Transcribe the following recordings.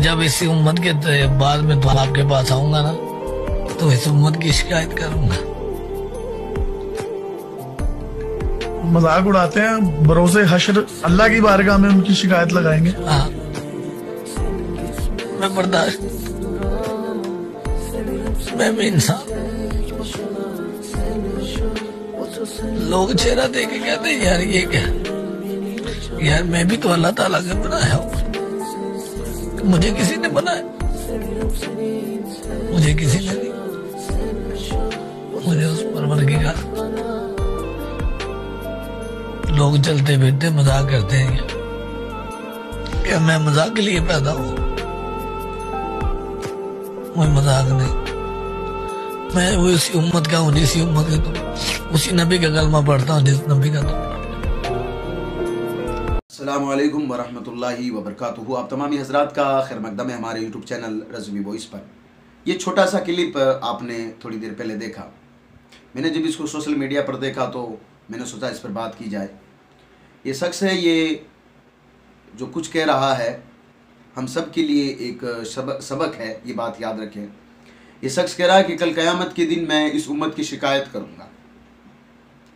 जब इसी उम्मत के बाद में तो आपके पास आऊंगा ना, तो इस उम्मत की शिकायत करूंगा। मजाक उड़ाते हैं, भरोसे हश्र अल्लाह की बारगाह में उनकी शिकायत लगाएंगे। हाँ, मैं बर्दाश्त, मैं भी इंसान। लोग चेहरा देख के कहते हैं यार ये क्या, यार मैं भी तो अल्लाह ताला का बनाया हूँ। मुझे किसी ने बनाया, मुझे किसी ने नहीं, मुझे उस परवरदिगार। लोग चलते फिरते मजाक करते हैं क्या मैं मजाक के लिए पैदा हूँ? कोई मजाक नहीं, मैं वो इसी उम्मत का हूँ जिसी उम्मत के तुम, उसी नबी का कलमा पढ़ता हूँ जिस नबी का तुम। अस्सलामु अलैकुम वरहमतुल्लाहि वबरकातुहू। आप तमामी हजरात का खैर मकदम है हमारे यूट्यूब चैनल रज़वी वॉइस पर। ये छोटा सा क्लिप आपने थोड़ी देर पहले देखा। मैंने जब इसको सोशल मीडिया पर देखा तो मैंने सोचा इस पर बात की जाए। ये शख्स है, ये जो कुछ कह रहा है हम सब के लिए एक सबक है, ये बात याद रखें। ये शख्स कह रहा है कि कल क़यामत के दिन मैं इस उम्मत की शिकायत करूँगा।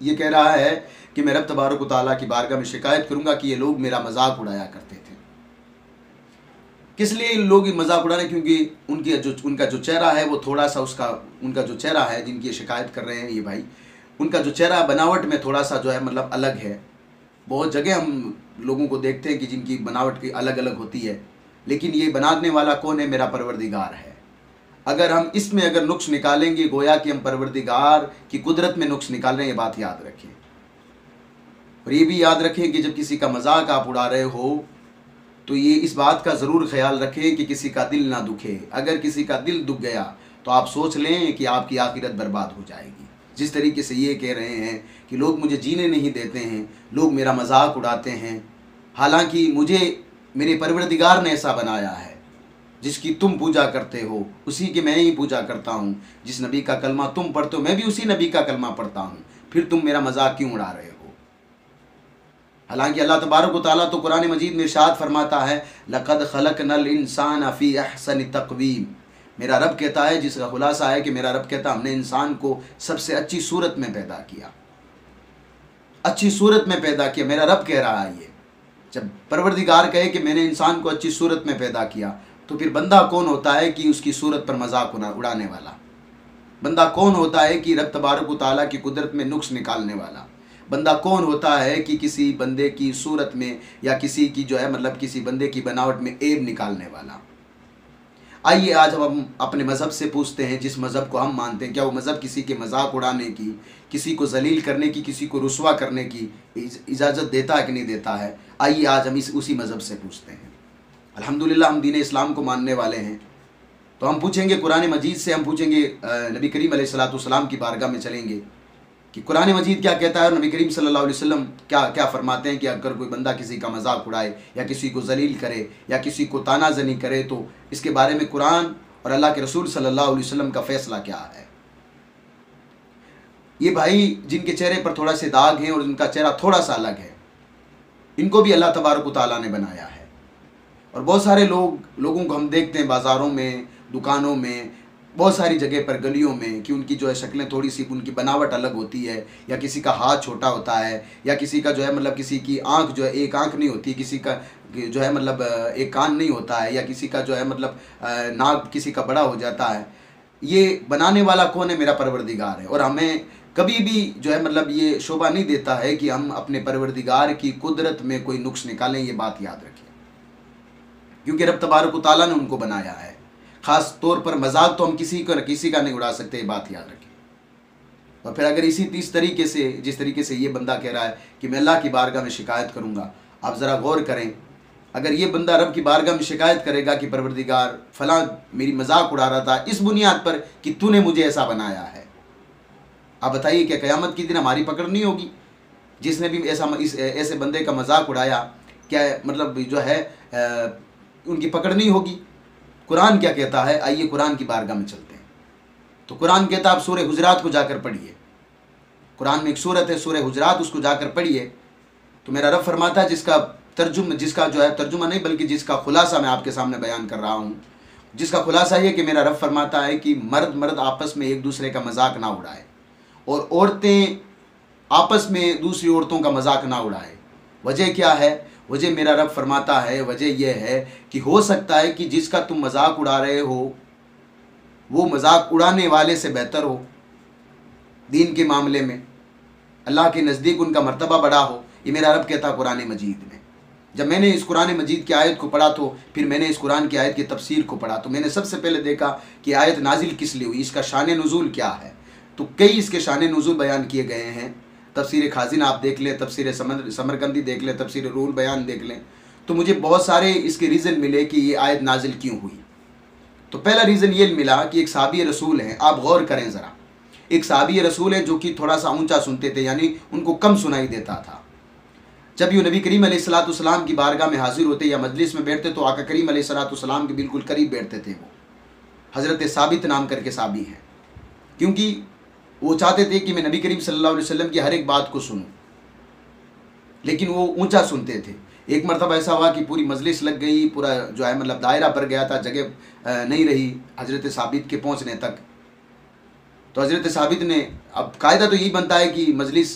ये कह रहा है कि मैं रब तबारक व तआला की बारगाह में शिकायत करूँगा कि ये लोग मेरा मजाक उड़ाया करते थे। किस लिए लोग मजाक उड़ा रहे हैं? क्योंकि उनका जो चेहरा है वो थोड़ा सा उनका जो चेहरा है जिनकी शिकायत कर रहे हैं ये भाई, उनका जो चेहरा बनावट में थोड़ा सा जो है मतलब अलग है। बहुत जगह हम लोगों को देखते हैं कि जिनकी बनावट की अलग अलग होती है, लेकिन ये बनाने वाला कौन है? मेरा परवरदिगार है। अगर हम इसमें अगर नुक्स निकालेंगे, गोया कि हम परवरदिगार की कुदरत में नुक्स निकाल रहे हैं। ये बात याद रखें। और ये भी याद रखें कि जब किसी का मजाक आप उड़ा रहे हो तो ये इस बात का ज़रूर ख्याल रखें कि किसी का दिल ना दुखे। अगर किसी का दिल दुख गया तो आप सोच लें कि आपकी आखिरत बर्बाद हो जाएगी। जिस तरीके से ये कह रहे हैं कि लोग मुझे जीने नहीं देते हैं, लोग मेरा मजाक उड़ाते हैं, हालांकि मुझे मेरे परवरदिगार ने ऐसा बनाया है। जिसकी तुम पूजा करते हो उसी की मैं ही पूजा करता हूँ। जिस नबी का कलमा तुम पढ़ते हो मैं भी उसी नबी का कलमा पढ़ता हूँ, फिर तुम मेरा मजाक क्यों उड़ा रहे हो? हालांकि अल्लाह तबारक व तआला तो कुरान मजीद में इरशाद फरमाता है, लक़द ख़लक़नल इंसान फ़ी अहसनि तक़वीम। मेरा रब कहता है, जिसका खुलासा है कि मेरा रब कहता हमने इंसान को सबसे अच्छी सूरत में पैदा किया, अच्छी सूरत में पैदा किया। मेरा रब कह रहा है ये। जब परवरदिगार कहे कि मैंने इंसान को अच्छी सूरत में पैदा किया, तो फिर बंदा कौन होता है कि उसकी सूरत पर मजाक उड़ाने वाला? बंदा कौन होता है कि रब तबारक व तआला की कुदरत में नुक्स निकालने वाला? बंदा कौन होता है कि किसी बंदे की सूरत में या किसी की जो है मतलब किसी बंदे की बनावट में ऐब निकालने वाला? आइए आज हम अपने मज़हब से पूछते हैं, जिस मज़हब को हम मानते हैं, क्या वो मज़हब किसी के मजाक उड़ाने की, किसी को जलील करने की, किसी को रुस्वा करने की इजाज़त देता है कि नहीं देता है? आइए आज हम उसी मज़हब से पूछते हैं। अल्हम्दुलिल्लाह हम दीन इस्लाम को मानने वाले हैं, तो हम पूछेंगे कुरान मजीद से, हम पूछेंगे नबी करीम अलैहिस्सलाम की बारगाह में चलेंगे कि कुरान मजीद क्या कहता है और नबी करीम सल्लल्लाहु अलैहि वसल्लम क्या क्या फरमाते हैं कि अगर कोई बंदा किसी का मजाक उड़ाए या किसी को जलील करे या किसी को तानाजनी करे तो इसके बारे में कुरान और अल्लाह के रसूल सल्लल्लाहु अलैहि वसल्लम का फ़ैसला क्या है। ये भाई जिनके चेहरे पर थोड़ा से दाग हैं और जिनका चेहरा थोड़ा सा अलग है, इनको भी अल्लाह तबारक व तआला ने बनाया है। और बहुत सारे लोगों को हम देखते हैं बाज़ारों में, दुकानों में, बहुत सारी जगह पर, गलियों में, कि उनकी जो है शक्लें थोड़ी सी, उनकी बनावट अलग होती है, या किसी का हाथ छोटा होता है, या किसी का जो है मतलब किसी की आंख जो है एक आंख नहीं होती, किसी का जो है मतलब एक कान नहीं होता है, या किसी का जो है मतलब नाक किसी का बड़ा हो जाता है। ये बनाने वाला कौन है? मेरा परवरदिगार है। और हमें कभी भी जो है मतलब ये शोभा नहीं देता है कि हम अपने परवरदिगार की कुदरत में कोई नुक्स निकालें। ये बात याद रखें, क्योंकि रब तबारक व तआला ने उनको बनाया है। ख़ास तौर पर मजाक तो हम किसी का नहीं उड़ा सकते, ये बात याद रखें। और फिर अगर इस तरीके से, जिस तरीके से ये बंदा कह रहा है कि मैं अल्लाह की बारगाह में शिकायत करूँगा, आप ज़रा गौर करें। अगर ये बंदा रब की बारगाह में शिकायत करेगा कि परवरदिगार फ़लाँ मेरी मजाक उड़ा रहा था इस बुनियाद पर कि तूने मुझे ऐसा बनाया है, आप बताइए क्या क़यामत के दिन हमारी पकड़ नहीं होगी? जिसने भी ऐसे बंदे का मजाक उड़ाया, क्या मतलब जो है उनकी पकड़ नहीं होगी? कुरान क्या कहता है? आइए कुरान की बारगाह में चलते हैं। तो कुरान कहता है, आप सूरह हुजरात को जाकर पढ़िए। कुरान में एक सूरत है सूरह हुजरात, उसको जाकर पढ़िए। तो मेरा रब फरमाता है, जिसका जिसका जो है तर्जुमा नहीं बल्कि जिसका खुलासा मैं आपके सामने बयान कर रहा हूँ, जिसका खुलासा ये कि मेरा रब फरमाता है कि मर्द आपस में एक दूसरे का मजाक ना उड़ाए और औरतें आपस में दूसरी औरतों का मजाक ना उड़ाए। वजह क्या है? वजह मेरा रब फरमाता है, वजह यह है कि हो सकता है कि जिसका तुम मजाक उड़ा रहे हो वो मजाक उड़ाने वाले से बेहतर हो दीन के मामले में, अल्लाह के नज़दीक उनका मर्तबा बड़ा हो। ये मेरा रब कहता कुरान मजीद में। जब मैंने इस कुरान मजीद की आयत को पढ़ा तो फिर मैंने इस कुरान की आयत की तफसीर को पढ़ा तो मैंने सबसे पहले देखा कि आयत नाजिल किस लिए हुई, इसका शान नुज़ूल क्या है। तो कई इसके शान नुज़ूल बयान किए गए हैं। तफसीर खाजिन आप देख लें, तफसीर समरकंदी देख लें, तफसीर रूल बयान देख लें, तो मुझे बहुत सारे इसके रीज़न मिले कि ये आयत नाजिल क्यों हुई। तो पहला रीज़न ये मिला कि एक साहबी रसूल हैं, आप गौर करें ज़रा, एक साहबी रसूल है जो कि थोड़ा सा ऊंचा सुनते थे, यानी उनको कम सुनाई देता था। जब यूँ नबी करीम अलैहिस्सलाम की बारगाह में हाजिर होते या मजलिस में बैठते तो आका करीम अलैहिस्सलाम के बिल्कुल करीब बैठते थे। वो हज़रत साबित नाम करके साहबी हैं, क्योंकि वो चाहते थे कि मैं नबी करीम सल्लल्लाहु अलैहि वसल्लम की हर एक बात को सुनूं, लेकिन वो ऊंचा सुनते थे। एक मरतबा ऐसा हुआ कि पूरी मजलिस लग गई, पूरा जो है मतलब दायरा भर गया था, जगह नहीं रही हज़रत साबित के पहुंचने तक। तो हज़रत साबित ने, अब कायदा तो यही बनता है कि मजलिस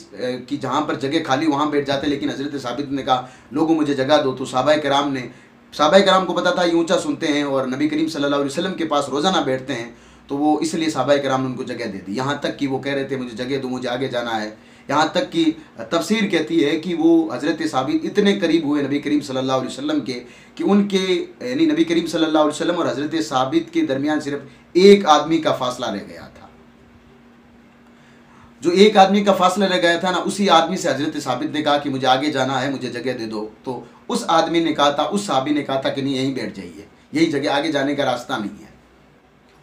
की जहाँ पर जगह खाली वहाँ बैठ जाते, लेकिन हज़रत साबित ने कहा लोगों मुझे जगह दो। तो सहाबाए कराम को पता था ये ऊंचा सुनते हैं और नबी करीम सल्लल्लाहु अलैहि वसल्लम के पास रोज़ाना बैठते हैं, तो वो इसलिए सहाबाए कराम ने उनको जगह दे दी। यहाँ तक कि वो कह रहे थे मुझे जगह दो, मुझे आगे जाना है। यहाँ तक कि तफसीर कहती है कि वो हज़रत साबित इतने करीब हुए नबी करीम सल्लल्लाहु अलैहि वसल्लम के कि उनके यानी नबी करीम सल्लल्लाहु अलैहि वसल्लम और हज़रत साबित के दरमियान सिर्फ एक आदमी का फासला रह गया था। जो एक आदमी का फासला रह गया था ना, उसी आदमी से हज़रत साबित ने कहा कि मुझे आगे जाना है, मुझे जगह दे दो। तो उस आदमी ने कहा था, उस साहबी ने कहा था कि नहीं यहीं बैठ जाइए, यही जगह, आगे जाने का रास्ता नहीं है।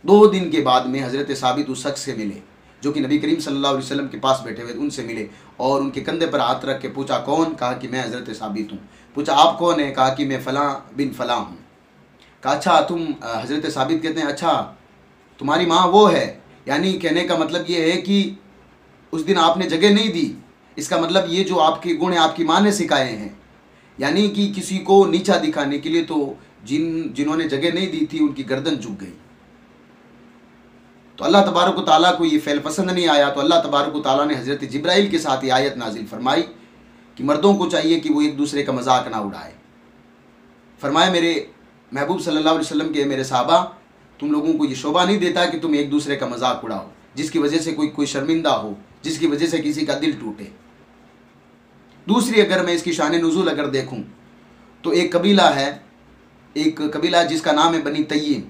2 दिन के बाद में हज़रत साबित उस शख्स से मिले जो कि नबी करीम सल्लल्लाहु अलैहि वसल्लम के पास बैठे हुए, उनसे मिले और उनके कंधे पर हाथ रख के पूछा कौन? कहा कि मैं हज़रत साबित हूँ। पूछा आप कौन है? कहा कि मैं फ़लाँ बिन फ़लाँ हूँ। कहा अच्छा तुम? हज़रत साबित कहते हैं अच्छा तुम्हारी माँ वो है, यानी कहने का मतलब ये है कि उस दिन आपने जगह नहीं दी, इसका मतलब ये जो आपके गुण है आपकी माँ ने सिखाए हैं, यानी कि किसी को नीचा दिखाने के लिए। तो जिन्होंने जगह नहीं दी थी उनकी गर्दन झुक गई। तो अल्लाह तबारक व तआला को ये फ़ेल पसंद नहीं आया, तो अल्लाह तबारक व तआला ने हज़रत जिब्राइल के साथ ये आयत नाजिल फरमाई कि मर्दों को चाहिए कि वो एक दूसरे का मजाक ना उड़ाए। फरमाया मेरे महबूब सल्लल्लाहु अलैहि वसल्लम के मेरे साहबा, तुम लोगों को ये शोभा नहीं देता कि तुम एक दूसरे का मजाक उड़ाओ जिसकी वजह से कोई शर्मिंदा हो, जिसकी वजह से किसी का दिल टूटे। दूसरी अगर मैं इसकी शान नुज़ूल अगर देखूँ तो एक कबीला जिसका नाम है बनी तय्यम,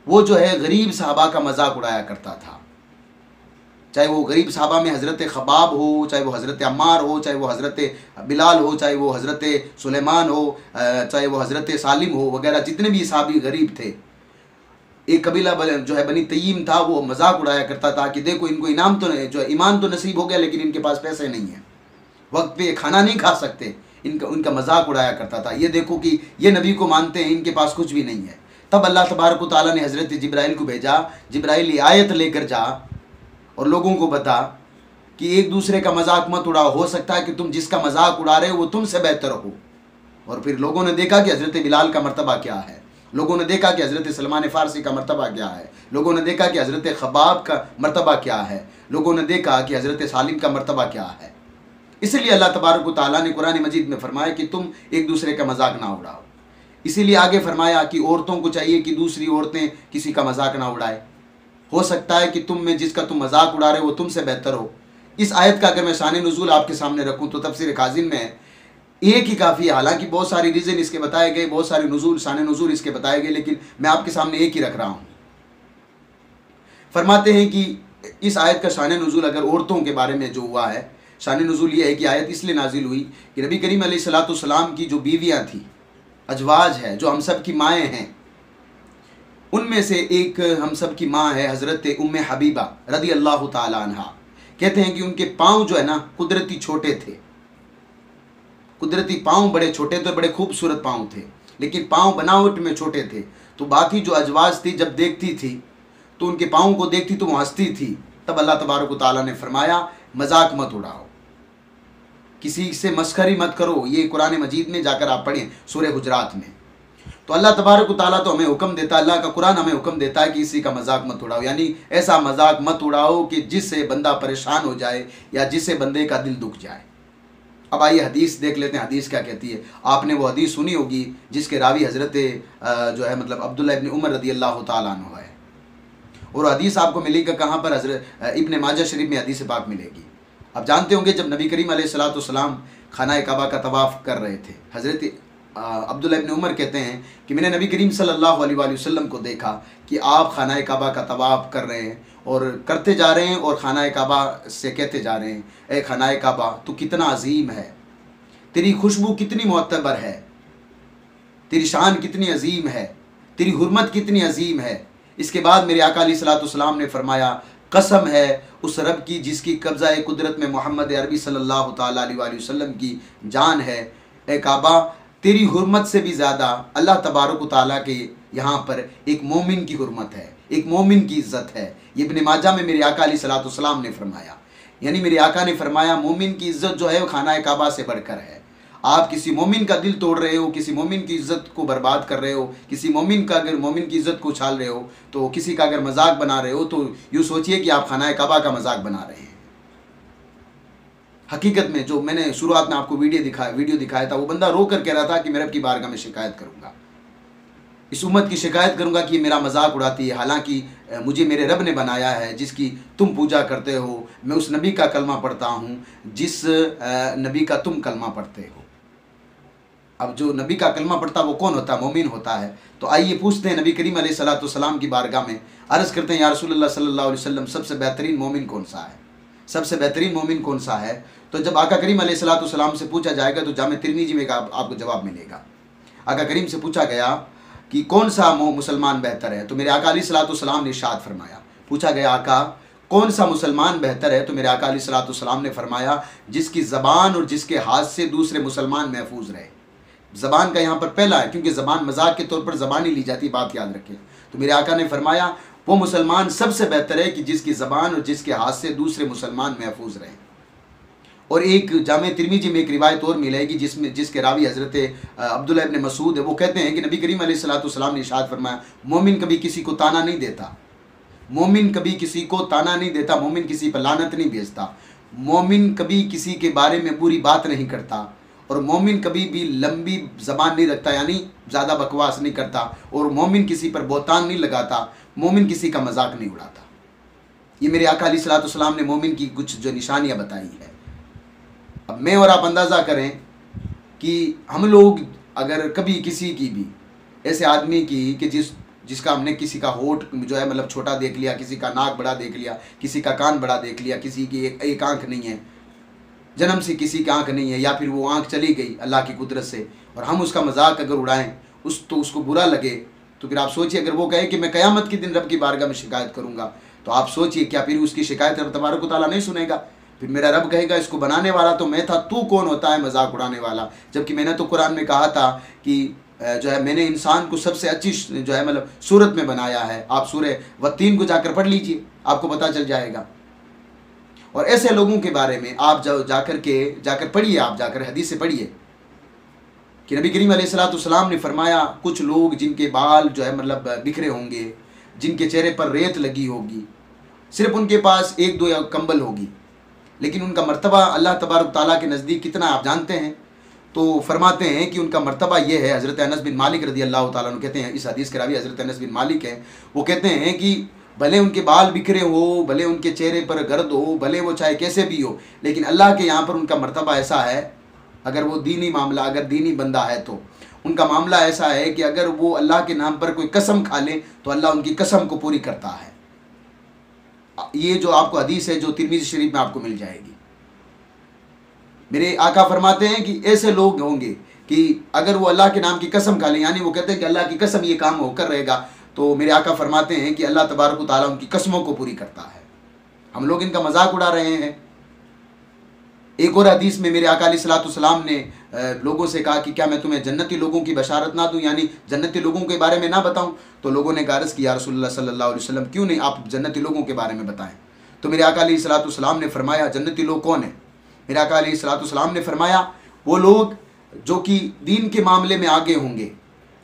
वो जो है गरीब साहबा का मजाक उड़ाया करता था। चाहे वो गरीब साहबा में हज़रत खबाब हो, चाहे वो हज़रत अम्मार हो, चाहे वो हज़रत बिलाल हो, चाहे वो हज़रत सुलेमान हो, चाहे वो हज़रत सालिम हो, वगैरह जितने भी साहबी गरीब थे। एक कबीला जो है बनी तय्यम था, वो मजाक उड़ाया करता था कि देखो इनको इनाम तो जो ईमान तो नसीब हो गया लेकिन इनके पास पैसे नहीं है, वक्त पे खाना नहीं खा सकते, उनका मजाक उड़ाया करता था। ये देखो कि ये नबी को मानते हैं, इनके पास कुछ भी नहीं है। तब अल्लाह तबारक व तआला ने हज़रत जिब्राइल को भेजा, जिब्राइल ये आयत लेकर जा और लोगों को बता कि एक दूसरे का मजाक मत उड़ाओ, हो सकता है कि तुम जिसका मजाक उड़ा रहे हो वो तुमसे बेहतर हो। और फिर लोगों ने देखा कि हज़रत बिलाल का मर्तबा क्या है, लोगों ने देखा कि हज़रत सलमान फ़ारसी का मर्तबा क्या है, लोगों ने देखा कि हज़रत खबाब का मर्तबा क्या है, लोगों ने देखा कि हज़रत सालिम का मर्तबा क्या है। इसलिए अल्लाह तबारक व तआला ने कुरान मजीद में फरमाया कि तुम एक दूसरे का मजाक ना उड़ाओ। इसीलिए आगे फरमाया कि औरतों को चाहिए कि दूसरी औरतें किसी का मजाक ना उड़ाए। हो सकता है कि तुम में जिसका तुम मजाक उड़ा रहे हो वो तुमसे बेहतर हो। इस आयत का अगर मैं शान नुज़ूल आपके सामने रखूँ तो तफसीर खाजिन में एक ही काफ़ी है। हालांकि बहुत सारी रीज़न इसके बताए गए, बहुत सारे नुज़ूल शान नुज़ूल इसके बताए गए, लेकिन मैं आपके सामने एक ही रख रहा हूँ। फरमाते हैं कि इस आयत का शान नुज़ूल अगर औरतों के बारे में जो हुआ है, शान नुज़ूल ये है कि आयत इसलिए नाजिल हुई कि नबी करीम अलैहिस्सलाम की जो बीवियाँ थी, अजवाज है, जो हम सब की माएँ हैं, उनमें से एक हम सब की माँ है हज़रत उम्मे हबीबा रदी अल्लाह ताला अन्हा। कहते हैं कि उनके पाँव जो है ना कुदरती छोटे थे, कुदरती पाँव बड़े छोटे थे, बड़े खूबसूरत पाँव थे, लेकिन पाँव बनावट में छोटे थे। तो बाकी जो अजवाज थी जब देखती थी तो उनके पाँव को देखती तो वो हंसती थी। तब अल्लाह तबारक व तआला ने फरमाया मजाक मत उड़ाओ। किसी से मस्खरी मत करो, ये कुरान मजीद में जाकर आप पढ़ें सूरह हुजरात में। तो अल्लाह तबारक व तआला तो हमें हुक्म देता है, अल्लाह का कुरान हमें हुक्म देता है कि किसी का मजाक मत उड़ाओ, यानी ऐसा मजाक मत उड़ाओ कि जिससे बंदा परेशान हो जाए या जिससे बंदे का दिल दुख जाए। अब आइए हदीस देख लेते हैं, हदीस क्या कहती है। आपने वो हदीस सुनी होगी जिसके रावी हज़रत जो है मतलब अब्दुल्लाह इब्न उमर रदी अल्लाह तआला अन्हु है, और हदीस आपको मिलेगा कहाँ पर, हज़रत इब्न माजा शरीफ में हदीस पाक मिलेगी। आप जानते होंगे जब नबी करीम अलैहिस्सलाम खाना काबा का तवाफ़ कर रहे थे, हज़रत अब्दुल्ला इब्न उमर कहते हैं कि मैंने नबी करीम सल्लल्लाहु अलैहि वसल्लम को देखा कि आप खाना काबा का तवाफ़ कर रहे हैं और करते जा रहे हैं और खाना काबा से कहते जा रहे हैं, ए खाना काबा तू कितना अजीम है, तेरी खुशबू कितनी मोतबर है, तेरी शान कितनी अजीम है, तेरी हुर्मत कितनी अजीम है। इसके बाद मेरे आका अलैहिस्सलाम ने फरमाया, कसम है उस रब की जिसकी कब्ज़ा कुदरत में मोहम्मद अरबी सल्लल्लाहु ताला अलैहि वसल्लम की जान है, ए काबा तेरी हुर्मत से भी ज़्यादा अल्लाह तबारक व तआला के यहाँ पर एक मोमिन की हुर्मत है, एक मोमिन की इज़्ज़त है। ये इब्न माजा में मेरे आका अलैहिस्सलाम ने फरमाया, यानी मेरे आका ने फरमाया मोमिन की इज़्ज़त जो है वो खाना काबा से बढ़कर है। आप किसी मोमिन का दिल तोड़ रहे हो, किसी मोमिन की इज़्ज़त को बर्बाद कर रहे हो, किसी मोमिन का अगर मोमिन की इज़्ज़त को उछाल रहे हो, तो किसी का अगर मजाक बना रहे हो तो यूँ सोचिए कि आप खाना काबा का मजाक बना रहे हैं। हकीकत में जो मैंने शुरुआत में आपको वीडियो दिखाया था, वो बंदा रो कर कह रहा था कि मैं रब की बारगाह में शिकायत करूँगा, इस उम्मत की शिकायत करूँगा कि मेरा मजाक उड़ाती है, हालांकि मुझे मेरे रब ने बनाया है जिसकी तुम पूजा करते हो। मैं उस नबी का कलमा पढ़ता हूँ जिस नबी का तुम कलमा पढ़ते हो। अब जो नबी का कलमा पढ़ता वो कौन होता है? मोमिन होता है। तो आइए पूछते हैं नबी करीम अलैहिस्सलाम की बारगाह में, अर्ज़ करते हैं या रसूलुल्लाह सल्लल्लाहु अलैहि वसल्लम सबसे बेहतरीन मोमिन कौन सा है, सबसे बेहतरीन मोमिन कौन सा है? तो जब आका करीम अलैहिस्सलाम से पूछा जाएगा तो जामे तिरमिज़ी में आपको जवाब मिलेगा। आका करीम से पूछा गया कि कौन सा मुसलमान बेहतर है, तो मेरे आका अलैहिस्सलाम ने इरशाद फरमाया, पूछा गया आका कौन सा मुसलमान बेहतर है, तो मेरे आका अलैहिस्सलाम ने फरमाया जिसकी ज़बान और जिसके हाथ से दूसरे मुसलमान महफूज रहे। ज़बान का यहाँ पर पहला है, क्योंकि ज़बान मजाक के तौर पर ज़बान ही ली जाती है, बात याद रखें। तो मेरे आका ने फरमाया वो मुसलमान सबसे बेहतर है कि जिसकी ज़बान और जिसके हाथ से दूसरे मुसलमान महफूज रहें। और एक जामे तिरमिज़ी में एक रिवायत और मिलेगी जिसके रावी हज़रत अब्दुल्लाह इब्न मसूद है। वो कहते हैं कि नबी करीम अलैहिस्सलाम ने इरशाद फरमाया मोमिन कभी किसी को ताना नहीं देता, मोमिन कभी किसी को ताना नहीं देता, मोमिन किसी पर लानत नहीं भेजता, मोमिन कभी किसी के बारे में बुरी बात नहीं करता, और मोमिन कभी भी लंबी ज़बान नहीं रखता, यानी ज़्यादा बकवास नहीं करता, और मोमिन किसी पर बोतान नहीं लगाता, मोमिन किसी का मजाक नहीं उड़ाता। ये मेरे आका अलैहिस्सलाम ने मोमिन की कुछ जो निशानियाँ बताई है। अब मैं और आप अंदाज़ा करें कि हम लोग अगर कभी किसी की भी ऐसे आदमी की कि जिसका हमने किसी का होठ जो है मतलब छोटा देख लिया, किसी का नाक बड़ा देख लिया, किसी का कान बड़ा देख लिया, किसी की एक आँख नहीं है, जन्म से किसी की आँख नहीं है, या फिर वो आँख चली गई अल्लाह की कुदरत से, और हम उसका मजाक अगर उड़ाएं तो उसको बुरा लगे, तो फिर आप सोचिए अगर वो कहे कि मैं क़यामत के दिन रब की बारगाह में शिकायत करूँगा, तो आप सोचिए क्या फिर उसकी शिकायत रब तबारक व तआला नहीं सुनेगा? फिर मेरा रब कहेगा इसको बनाने वाला तो मैं था, तू कौन होता है मजाक उड़ाने वाला? जबकि मैंने तो कुरान में कहा था कि जो है मैंने इंसान को सबसे अच्छी जो है मतलब सूरत में बनाया है। आप सूरह वत्तीन को जाकर पढ़ लीजिए, आपको पता चल जाएगा। और ऐसे लोगों के बारे में आप जाकर पढ़िए, आप जाकर हदीस से पढ़िए कि नबी करीम अलैहिस्सलाम ने फरमाया कुछ लोग जिनके बाल जो है मतलब बिखरे होंगे, जिनके चेहरे पर रेत लगी होगी, सिर्फ उनके पास एक दो या कंबल होगी, लेकिन उनका मर्तबा अल्लाह तबारक ताला के नज़दीक कितना आप जानते हैं? तो फरमाते हैं कि उनका मर्तबा ये है। हज़रत अनस बिन मालिक रज़ी अल्लाह ताला अन्हु कहते हैं, इस हदीस के रावी हज़रत अनस बिन मालिक हैं, वो कहते हैं कि भले उनके बाल बिखरे हो, भले उनके चेहरे पर गर्द हो, भले वो चाहे कैसे भी हो, लेकिन अल्लाह के यहाँ पर उनका मर्तबा ऐसा है, अगर वो दीनी मामला, अगर दीनी बंदा है तो उनका मामला ऐसा है कि अगर वो अल्लाह के नाम पर कोई कसम खा ले तो अल्लाह उनकी कसम को पूरी करता है। ये जो आपको हदीस है जो तिरमिज़ी शरीफ में आपको मिल जाएगी। मेरे आका फरमाते हैं कि ऐसे लोग होंगे कि अगर वो अल्लाह के नाम की कसम खा लें, यानी वो कहते हैं कि अल्लाह की कसम ये काम होकर रहेगा, तो मेरे आका फरमाते हैं कि अल्लाह तबारक व तआला उनकी कसमों को पूरी करता है। हम लोग इनका मजाक उड़ा रहे हैं। एक और हदीस में मेरे आका अलैहिस्सलाम ने लोगों से कहा कि क्या मैं तुम्हें जन्नती लोगों की बशारत ना दूं, यानी जन्नती लोगों के बारे में ना बताऊं? तो लोगों ने अर्ज़ किया रसूलुल्लाह सल्लल्लाहु अलैहि वसल्लम क्यों नहीं, आप जन्नती लोगों के बारे में बताएं। तो मेरे आका अलैहिस्सलाम ने फरमाया जन्नती लोग कौन है? मेरे आका अलैहिस्सलाम ने फरमाया वो लोग जो कि दीन के मामले में आगे होंगे,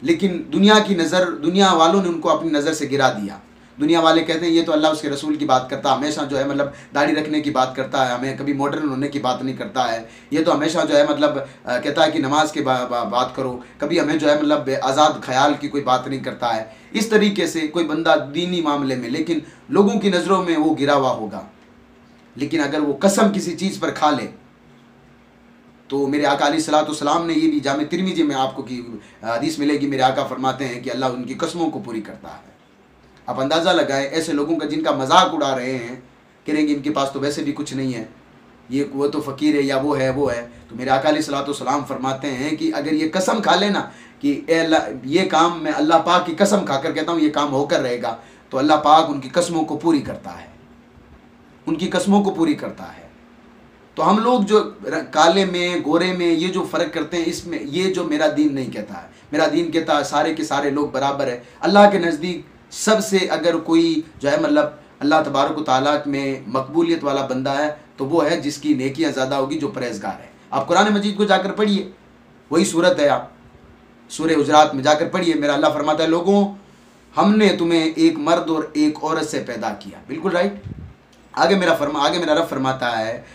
लेकिन दुनिया की नज़र, दुनिया वालों ने उनको अपनी नज़र से गिरा दिया। दुनिया वाले कहते हैं ये तो अल्लाह उसके रसूल की बात करता है, हमेशा जो है मतलब दाढ़ी रखने की बात करता है, हमें कभी मॉडर्न होने की बात नहीं करता है, ये तो हमेशा जो है मतलब कहता है कि नमाज के बात करो, कभी हमें जो है मतलब आज़ाद ख्याल की कोई बात नहीं करता है। इस तरीके से कोई बंदा दीनी मामले में, लेकिन लोगों की नज़रों में वो गिरा हुआ होगा। लेकिन अगर वो कसम किसी चीज़ पर खा ले तो मेरे आका अलैहिस्सलाम ने, ये भी जामे तिरमिज़ी में आपको की हदीस मिलेगी, मेरे आका फरमाते हैं कि अल्लाह उनकी कसमों को पूरी करता है। आप अंदाज़ा लगाएं ऐसे लोगों का जिनका मजाक उड़ा रहे हैं, कह रहे हैं कि इनके पास तो वैसे भी कुछ नहीं है, ये वो तो फ़कीर है या वो है, तो मेरे आका अलैहिस्सलाम फरमाते हैं कि अगर ये कसम खा लेना कि अल्लाह ये काम मैं अल्लाह पाक की कसम खाकर कहता हूँ ये काम होकर रहेगा, तो अल्लाह पाक उनकी कसमों को पूरी करता है, उनकी कसमों को पूरी करता है। तो हम लोग जो काले में गोरे में ये जो फ़र्क करते हैं, इसमें ये जो मेरा दीन नहीं कहता है, मेरा दीन कहता है सारे के सारे लोग बराबर है। अल्लाह के नज़दीक सबसे अगर कोई जो है मतलब अल्लाह तबारक व तआला में मकबूलियत वाला बंदा है तो वो है जिसकी नेकियां ज़्यादा होगी, जो परहेज़गार है। आप कुरान मजीद को जाकर पढ़िए, वही सूरत है, आप सूरह हुजरात में जाकर पढ़िए। मेरा अल्लाह फरमाता है लोगों हमने तुम्हें एक मर्द और एक औरत से पैदा किया, बिल्कुल राइट। आगे मेरा रब फरमाता है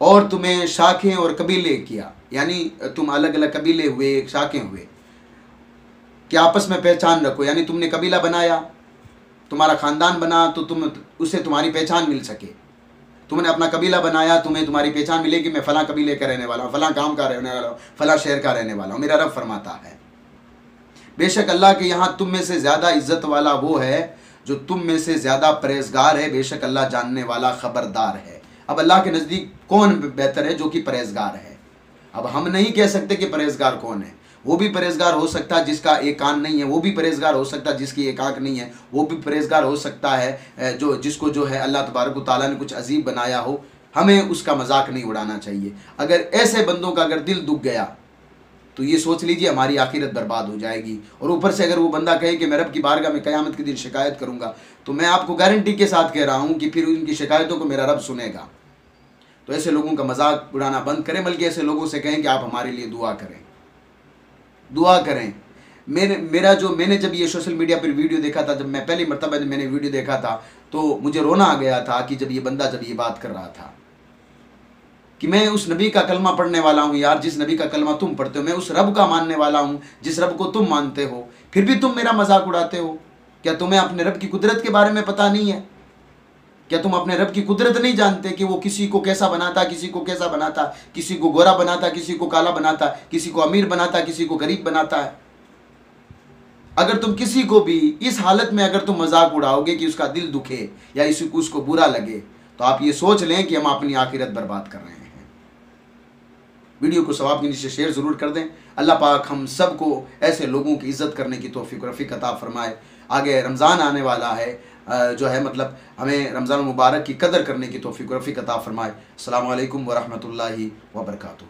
और तुम्हें शाखें और कबीले किया, यानी तुम अलग अलग कबीले हुए, शाखें हुए कि आपस में पहचान रखो, यानी तुमने कबीला बनाया, तुम्हारा ख़ानदान बना तो उससे तुम्हारी पहचान मिल सके। तुमने अपना कबीला बनाया, तुम्हें तुम्हारी पहचान मिले कि मैं फ़लाँ कबीले का रहने वाला हूँ, फ़लाँ गाँव का रहने वाला हूँ, फ़लाँ शहर का रहने वाला हूँ। मेरा रब फरमाता है बेशक अल्लाह के यहाँ तुम में से ज़्यादा इज़्ज़त वाला वो है जो तुम में से ज़्यादा परहेज़गार है, बेशक अल्लाह जानने वाला ख़बरदार है। अब अल्लाह के नज़दीक कौन बेहतर है? जो कि परहेज़गार है। अब हम नहीं कह सकते कि परहेज़गार कौन है, वो भी परहेज़गार हो सकता है जिसका एक कान नहीं है, वो भी परहेज़गार हो सकता है जिसकी एक आँख नहीं है, वो भी परहेज़गार हो सकता है जिसको जो है अल्लाह तबारक व तआला ने कुछ अजीब बनाया हो। हमें उसका मजाक नहीं उड़ाना चाहिए। अगर ऐसे बंदों का अगर दिल दुख गया तो ये सोच लीजिए हमारी आखिरत बर्बाद हो जाएगी। और ऊपर से अगर वो बंदा कहे कि मैं रब की बारगाह में क़यामत के दिन शिकायत करूँगा, तो मैं आपको गारंटी के साथ कह रहा हूँ कि फिर उनकी शिकायतों को मेरा रब सुनेगा। तो ऐसे लोगों का मजाक उड़ाना बंद करें, बल्कि ऐसे लोगों से कहें कि आप हमारे लिए दुआ करें, दुआ करें। मैंने जब ये सोशल मीडिया पर वीडियो देखा था, जब मैं पहली मरतबा मैंने वीडियो देखा था तो मुझे रोना आ गया था कि जब ये बंदा जब ये बात कर रहा था कि मैं उस नबी का कलमा पढ़ने वाला हूँ यार, जिस नबी का कलमा तुम पढ़ते हो, मैं उस रब का मानने वाला हूँ जिस रब को तुम मानते हो, फिर भी तुम मेरा मजाक उड़ाते हो। क्या तुम्हें अपने रब की कुदरत के बारे में पता नहीं है? क्या तुम अपने रब की कुदरत नहीं जानते कि वो किसी को कैसा बनाता, किसी को कैसा बनाता, किसी को गोरा बनाता, किसी को काला बनाता, किसी को अमीर बनाता, किसी को गरीब बनाता है? अगर तुम किसी को भी इस हालत में अगर तुम मजाक उड़ाओगे कि उसका दिल दुखे या उसको बुरा लगे, तो आप ये सोच लें कि हम अपनी आखिरत बर्बाद कर रहे हैं। वीडियो को सवाब के नीचे शेयर ज़रूर कर दें। अल्लाह पाक हम सबको ऐसे लोगों की इज़्ज़त करने की तौफीक रफ़ीक अता फरमाए। आगे रमज़ान आने वाला है, जो है मतलब हमें रमज़ान मुबारक की कदर करने की तौफीक रफ़ीक अता फरमाए। अस्सलामु अलैकुम व रहमतुल्लाहि व बरकातुहू।